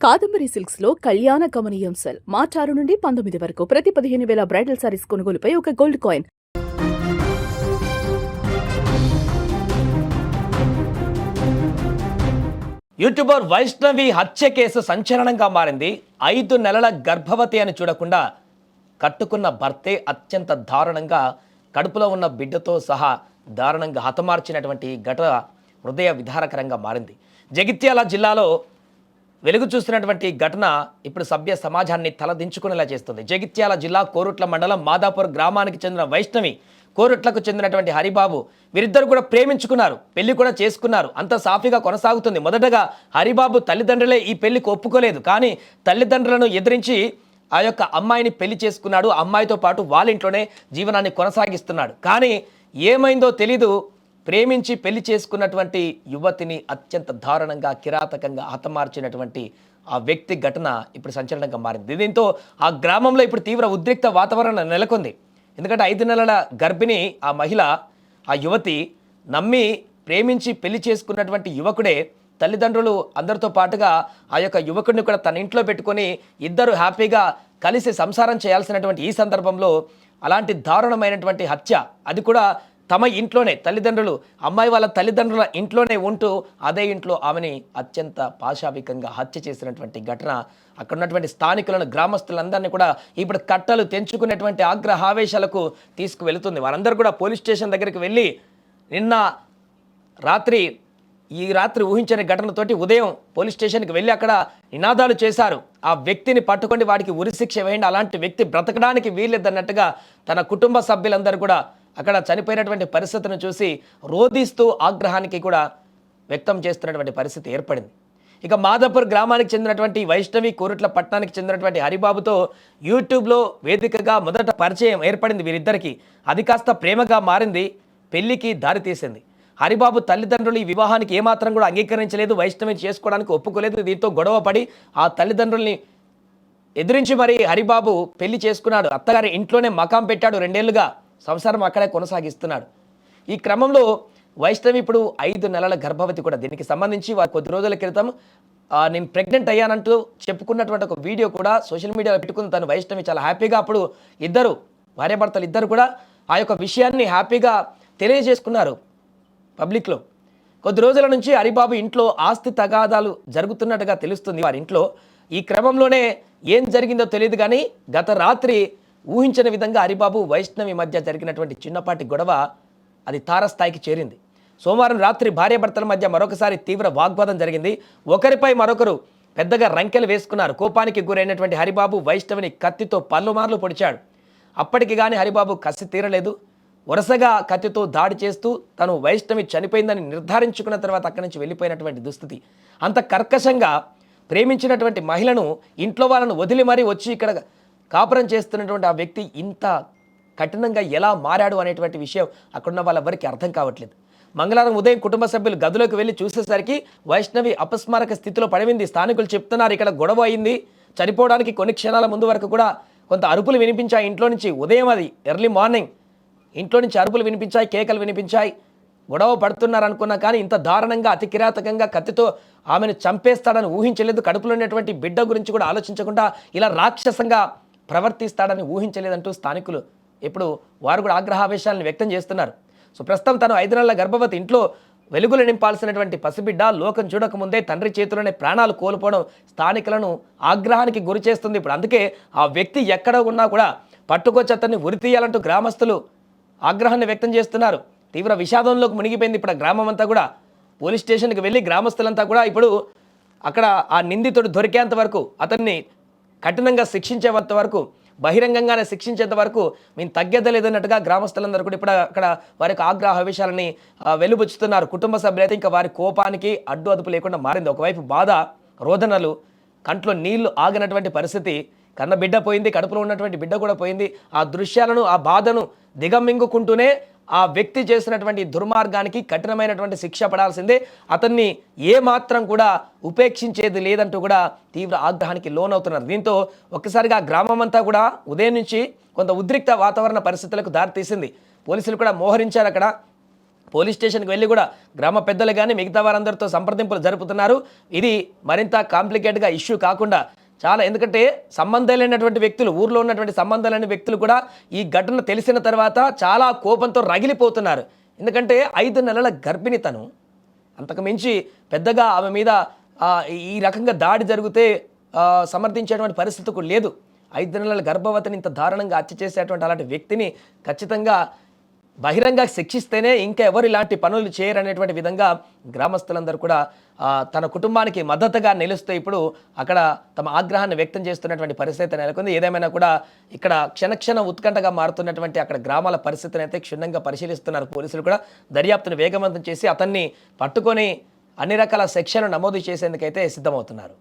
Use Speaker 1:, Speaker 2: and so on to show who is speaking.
Speaker 1: Kadambari silks లో కళ్యాణ గమనీయం cell మార్చి 6 నుండి 19 వరకు ప్రతి 15,000 బ్రైడల్ సారీస్ కొనుగోలుపై ఒక గోల్డ్ కాయిన్.
Speaker 2: యూట్యూబర్ వైష్ణవి హత్య కేసు సంచలనంగా మారింది. 5 నెలల గర్భవతి అని చూడకుండా కట్టుకున్న భర్తే అత్యంత దారుణంగా కడుపులో ఉన్న బిడ్డతో సహా దారుణంగా హతమార్చినటువంటి ఘటన హృదయ విదారకరంగా మారింది. జగిత్యాల జిల్లాలో వెలుగు చూస్తున్నటువంటి ఘటన ఇప్పుడు సభ్య సమాజాన్ని తలదించుకునేలా చేస్తుంది. జగిత్యాల జిల్లా కోరుట్ల మండలం మాదాపూర్ గ్రామానికి చెందిన వైష్ణవి, కోరుట్లకు చెందినటువంటి హరిబాబు వీరిద్దరు కూడా ప్రేమించుకున్నారు, పెళ్లి కూడా చేసుకున్నారు. అంత సాఫీగా కొనసాగుతుంది. మొదటగా హరిబాబు తల్లిదండ్రులే ఈ పెళ్లికి ఒప్పుకోలేదు, కానీ తల్లిదండ్రులను ఎదిరించి ఆ యొక్క అమ్మాయిని పెళ్లి చేసుకున్నాడు. అమ్మాయితో పాటు వాళ్ళ ఇంట్లోనే జీవనాన్ని కొనసాగిస్తున్నాడు. కానీ ఏమైందో తెలీదు, ప్రేమించి పెళ్లి చేసుకున్నటువంటి యువతిని అత్యంత దారుణంగా కిరాతకంగా హతమార్చినటువంటి ఆ వ్యక్తి ఘటన ఇప్పుడు సంచలనంగా మారింది. దీంతో ఆ గ్రామంలో ఇప్పుడు తీవ్ర ఉద్రిక్త వాతావరణం నెలకొంది. ఎందుకంటే 5 నెలల గర్భిణి ఆ మహిళ, ఆ యువతి నమ్మి ప్రేమించి పెళ్లి చేసుకున్నటువంటి యువకుడే తల్లిదండ్రులు అందరితో పాటుగా ఆ యొక్క యువకుడిని కూడా తన ఇంట్లో పెట్టుకొని ఇద్దరు హ్యాపీగా కలిసి సంసారం చేయాల్సినటువంటి ఈ సందర్భంలో అలాంటి దారుణమైనటువంటి హత్య, అది కూడా తమ ఇంట్లోనే తల్లిదండ్రులు, అమ్మాయి వాళ్ళ తల్లిదండ్రుల ఇంట్లోనే ఉంటూ అదే ఇంట్లో ఆమెని అత్యంత పాశావికంగా హత్య చేసినటువంటి ఘటన అక్కడ ఉన్నటువంటి స్థానికులను, గ్రామస్తులందరినీ కూడా ఇప్పుడు కట్టలు తెంచుకునేటువంటి ఆగ్రహావేశాలకు తీసుకువెళుతుంది. వారందరూ కూడా పోలీస్ స్టేషన్ దగ్గరికి వెళ్ళి ఈ రాత్రి ఊహించని ఘటనతోటి ఉదయం పోలీస్ స్టేషన్కి వెళ్ళి అక్కడ నినాదాలు చేశారు. ఆ వ్యక్తిని పట్టుకొని వాడికి ఉరిశిక్ష వేయండి, అలాంటి వ్యక్తి బ్రతకడానికి వీల్లేదన్నట్టుగా తన కుటుంబ సభ్యులందరూ కూడా అక్కడ చనిపోయినటువంటి పరిస్థితిని చూసి రోధిస్తూ ఆగ్రహానికి కూడా వ్యక్తం చేస్తున్నటువంటి పరిస్థితి ఏర్పడింది. ఇక మాదాపూర్ గ్రామానికి చెందినటువంటి వైష్ణవి, కోరుట్ల పట్టణానికి చెందినటువంటి హరిబాబుతో యూట్యూబ్లో వేదికగా మొదట పరిచయం ఏర్పడింది వీరిద్దరికీ. అది కాస్త ప్రేమగా మారింది, పెళ్లికి దారితీసింది. హరిబాబు తల్లిదండ్రులు ఈ వివాహానికి ఏమాత్రం కూడా అంగీకరించలేదు, వైష్ణవి చేసుకోవడానికి ఒప్పుకోలేదు. దీంతో గొడవ పడి ఆ తల్లిదండ్రుల్ని ఎదిరించి మరి హరిబాబు పెళ్లి చేసుకున్నాడు. అత్తగారి ఇంట్లోనే మకాం పెట్టాడు. 2 ఏళ్లుగా సంసారం అక్కడే కొనసాగిస్తున్నాడు. ఈ క్రమంలో వైష్ణవి ఇప్పుడు 5 నెలల గర్భవతి కూడా. దీనికి సంబంధించి వారు కొద్ది రోజుల క్రితం నేను ప్రెగ్నెంట్ అయ్యానంటూ చెప్పుకున్నటువంటి ఒక వీడియో కూడా సోషల్ మీడియాలో పెట్టుకుని తను వైష్ణవి చాలా హ్యాపీగా అప్పుడు భార్యాభర్తలు ఇద్దరు కూడా ఆ యొక్క విషయాన్ని హ్యాపీగా తెలియజేసుకున్నారు పబ్లిక్లో. కొద్ది రోజుల నుంచి హరిబాబు ఇంట్లో ఆస్తి తగాదాలు జరుగుతున్నట్టుగా తెలుస్తుంది వారి ఇంట్లో. ఈ క్రమంలోనే ఏం జరిగిందో తెలియదు, కానీ గత రాత్రి ఊహించని విధంగా హరిబాబు, వైష్ణవి మధ్య జరిగినటువంటి చిన్నపాటి గొడవ అది తారస్థాయికి చేరింది. సోమవారం రాత్రి భార్యాభర్తల మధ్య మరొకసారి తీవ్ర వాగ్వాదం జరిగింది. ఒకరిపై మరొకరు పెద్దగా రంకెలు వేసుకున్నారు. కోపానికి గురైనటువంటి హరిబాబు వైష్ణవిని కత్తితో పలుమార్లు పొడిచాడు. అప్పటికి కానీ హరిబాబు కసి తీరలేదు. వరుసగా కత్తితో దాడి చేస్తూ తను వైష్ణవి చనిపోయిందని నిర్ధారించుకున్న తర్వాత అక్కడి నుంచి వెళ్ళిపోయినటువంటి దుస్థితి. అంత కర్కశంగా ప్రేమించినటువంటి మహిళను, ఇంట్లో వాళ్ళను వదిలి మరీ వచ్చి ఇక్కడ కాపురం చేస్తున్నటువంటి ఆ వ్యక్తి ఇంత కఠినంగా ఎలా మారాడు అనేటువంటి విషయం అక్కడున్న వాళ్ళెవరికి అర్థం కావట్లేదు. మంగళవారం ఉదయం కుటుంబ సభ్యులు గదిలోకి వెళ్ళి చూసేసరికి వైష్ణవి అపస్మారక స్థితిలో పడిపోయింది. స్థానికులు చెప్తున్నారు ఇక్కడ గొడవ అయింది. చనిపోవడానికి కొన్ని క్షణాల ముందు వరకు కూడా కొంత అరుపులు వినిపించాయి ఇంట్లో నుంచి. ఉదయం అది ఎర్లీ మార్నింగ్ ఇంట్లో నుంచి అరుపులు వినిపించాయి, కేకలు వినిపించాయి. గొడవ పడుతున్నారు అనుకున్నా, కానీ ఇంత దారుణంగా అతి కిరాతకంగా కత్తితో ఆమెను చంపేస్తాడని ఊహించలేదు. కడుపులో ఉన్నటువంటి బిడ్డ గురించి కూడా ఆలోచించకుండా ఇలా రాక్షసంగా ప్రవర్తిస్తాడని ఊహించలేదంటూ స్థానికులు ఇప్పుడు వారు కూడా ఆగ్రహావేశాలను వ్యక్తం చేస్తున్నారు. సో ప్రస్తుతం తను 5 నెలల గర్భవతి, ఇంట్లో వెలుగులు నింపాల్సినటువంటి పసిబిడ్డ లోకం చూడకముందే తండ్రి చేతిలోనే ప్రాణాలు కోల్పోవడం స్థానికులను ఆగ్రహానికి గురి చేస్తుంది. ఇప్పుడు అందుకే ఆ వ్యక్తి ఎక్కడ ఉన్నా కూడా పట్టుకొచ్చి అతన్ని ఉరి తీయాలంటూ గ్రామస్తులు ఆగ్రహాన్ని వ్యక్తం చేస్తున్నారు. తీవ్ర విషాదంలోకి మునిగిపోయింది ఇప్పుడు గ్రామం అంతా కూడా. పోలీస్ స్టేషన్కి వెళ్ళి గ్రామస్తులంతా కూడా ఇప్పుడు అక్కడ ఆ నిందితుడు దొరికేంత వరకు, అతన్ని కఠినంగా శిక్షించేంత వరకు, బహిరంగంగానే శిక్షించేంత వరకు మేము తగ్గేదలేదన్నట్టుగా గ్రామస్తులందరూ కూడా ఇప్పుడు అక్కడ వారి యొక్క ఆగ్రహావేశాలని వెలుబుచ్చుతున్నారు. కుటుంబ సభ్యులైతే ఇంకా వారి కోపానికి అడ్డు అదుపు లేకుండా మారింది. ఒకవైపు బాధ, రోదనలు, కంట్లో నీళ్లు ఆగినటువంటి పరిస్థితి. కన్న బిడ్డ పోయింది, కడుపులో ఉన్నటువంటి బిడ్డ కూడా పోయింది. ఆ దృశ్యాలను, ఆ బాధను దిగమింగుకుంటూనే ఆ వ్యక్తి చేసినటువంటి దుర్మార్గానికి కఠినమైనటువంటి శిక్ష పడాల్సిందే, అతన్ని ఏమాత్రం కూడా ఉపేక్షించేది లేదంటూ కూడా తీవ్ర ఆగ్రహానికి లోనవుతున్నారు. దీంతో ఒక్కసారిగా గ్రామం అంతా కూడా ఉదయం నుంచి కొంత ఉద్రిక్త వాతావరణ పరిస్థితులకు దారితీసింది. పోలీసులు కూడా మోహరించారు. అక్కడ పోలీస్ స్టేషన్కి వెళ్ళి కూడా గ్రామ పెద్దలు కానీ మిగతా వారందరితో సంప్రదింపులు జరుపుతున్నారు. ఇది మరింత కాంప్లికేట్గా ఇష్యూ కాకుండా చాలా, ఎందుకంటే సంబంధం లేనటువంటి వ్యక్తులు, ఊర్లో ఉన్నటువంటి సంబంధం లేని వ్యక్తులు కూడా ఈ ఘటన తెలిసిన తర్వాత చాలా కోపంతో రగిలిపోతున్నారు. ఎందుకంటే 5 నెలల గర్భిణి తను, అంతకు మించి పెద్దగా ఆమె మీద ఈ రకంగా దాడి జరిగితే సమర్థించేటువంటి పరిస్థితి కూడా లేదు. 5 నెలల గర్భవతిని ఇంత దారుణంగా హత్య చేసేటువంటి అలాంటి వ్యక్తిని ఖచ్చితంగా బహిరంగ శిక్షిస్తేనే ఇంకా ఎవరు ఇలాంటి పనులు చేయరనేటువంటి విధంగా గ్రామస్తులందరూ కూడా తన కుటుంబానికి మద్దతుగా నిలుస్తూ ఇప్పుడు అక్కడ తమ ఆగ్రహాన్ని వ్యక్తం చేస్తున్నటువంటి పరిస్థితి నెలకొంది. ఏదేమైనా కూడా ఇక్కడ క్షణక్షణ ఉత్కంఠగా మారుతున్నటువంటి అక్కడ గ్రామాల పరిస్థితిని అయితే క్షుణ్ణంగా పరిశీలిస్తున్నారు పోలీసులు కూడా. దర్యాప్తును వేగవంతం చేసి అతన్ని పట్టుకొని అన్ని రకాల సెక్షన్లు నమోదు చేసేందుకైతే సిద్ధమవుతున్నారు.